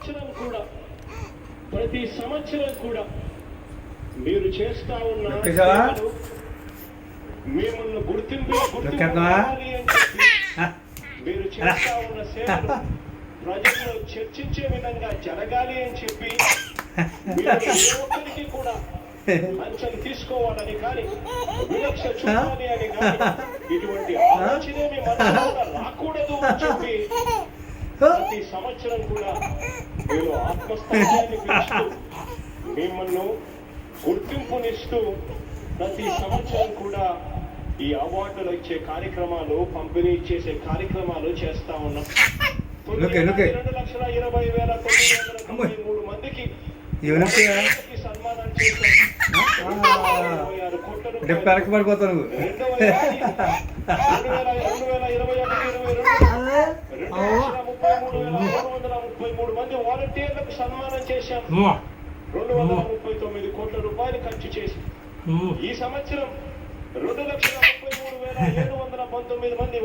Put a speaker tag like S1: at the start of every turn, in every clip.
S1: సంవత్సరం కూడా ప్రతి సంవత్సరం కూడా మీరు చేస్తా ఉన్న సేవలు మిమ్మల్ని గుర్తింపు కావాలి అని చెప్పి మీరు చేస్తా ఉన్న సేవలు ప్రజల్లో చర్చించే విధంగా జరగాలి అని చెప్పి మీరు ఏ ఒక్కరికి కూడా లంచం తీసుకోవాలని కానీ వివక్ష చూడాలి అని కానీ ఇటువంటి ఆలోచనే మీ మనసులో రాకూడదు అని చెప్పి ప్రతి సంవత్సరం కూడా మీరు ఆత్మస్థైర్యాన్ని పెంచుతూ మిమ్మల్ని గుర్తింపునిస్తూ ప్రతి సంవత్సరం కూడా ఈ అవార్డులు ఇచ్చే కార్యక్రమాలు పంపిణీ చేసే కార్యక్రమాలు చేస్తా ఉన్నాం. 2,20,993 మందికి సన్మానం చేశాం. 26 కోట్ల రూపాయలు 2,33,333 మంది వాలంటీర్లకు సన్మానం చేశాం. 239 కోట్ల రూపాయలు ఖర్చు చేసి ఈ సంవత్సరం 2,33,719 మంది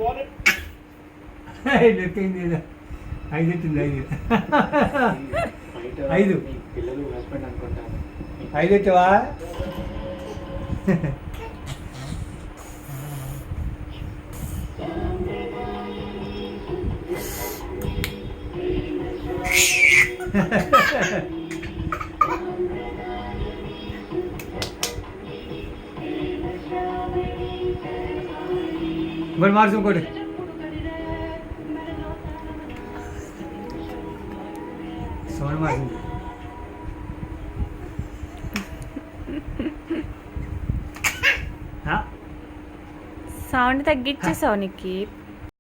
S2: ఐదెట్టవా ఇంకోటి మార్చు ఇంకోటి సౌండ్ మార్చు
S3: సౌండ్ తగ్గించేసావు నీకు